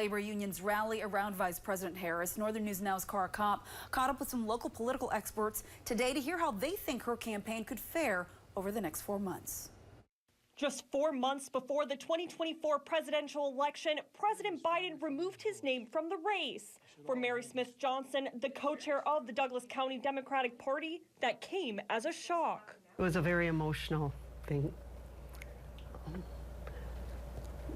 Labor unions rally around Vice President Harris. Northern News Now's Cara Kopp caught up with some local political experts today to hear how they think her campaign could fare over the next 4 months. Just 4 months before the 2024 presidential election, President Biden removed his name from the race. For Mary Smith Johnson, the co-chair of the Douglas County Democratic Party, that came as a shock. It was a very emotional thing.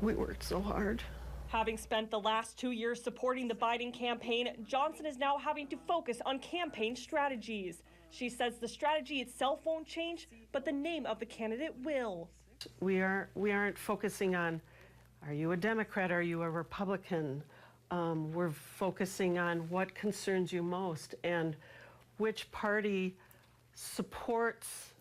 We worked so hard. Having spent the last 2 years supporting the Biden campaign, Johnson is now having to focus on campaign strategies. She says the strategy itself won't change, but the name of the candidate will. We aren't focusing on, are you a Democrat, are you a Republican? We're focusing on what concerns you most and which party supports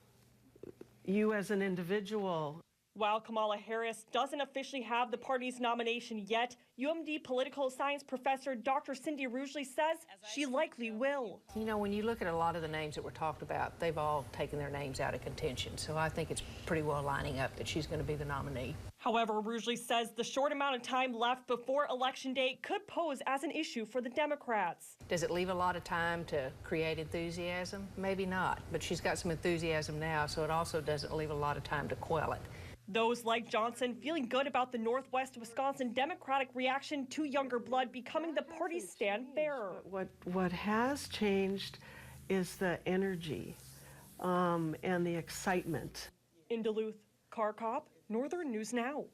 you as an individual. While Kamala Harris doesn't officially have the party's nomination yet, UMD political science professor Dr. Cindy Rugeley says she likely will. You know, when you look at a lot of the names that were talked about, they've all taken their names out of contention. So I think it's pretty well lining up that she's going to be the nominee. However, Rugeley says the short amount of time left before Election Day could pose as an issue for the Democrats. Does it leave a lot of time to create enthusiasm? Maybe not, but she's got some enthusiasm now, so it also doesn't leave a lot of time to quell it. Those like Johnson feeling good about the Northwest Wisconsin Democratic reaction to younger blood becoming the party's stand bearer. What has changed is the energy and the excitement. In Duluth, Cara Kopp, Northern News Now.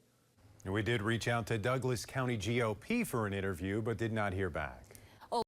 We did reach out to Douglas County GOP for an interview, but did not hear back.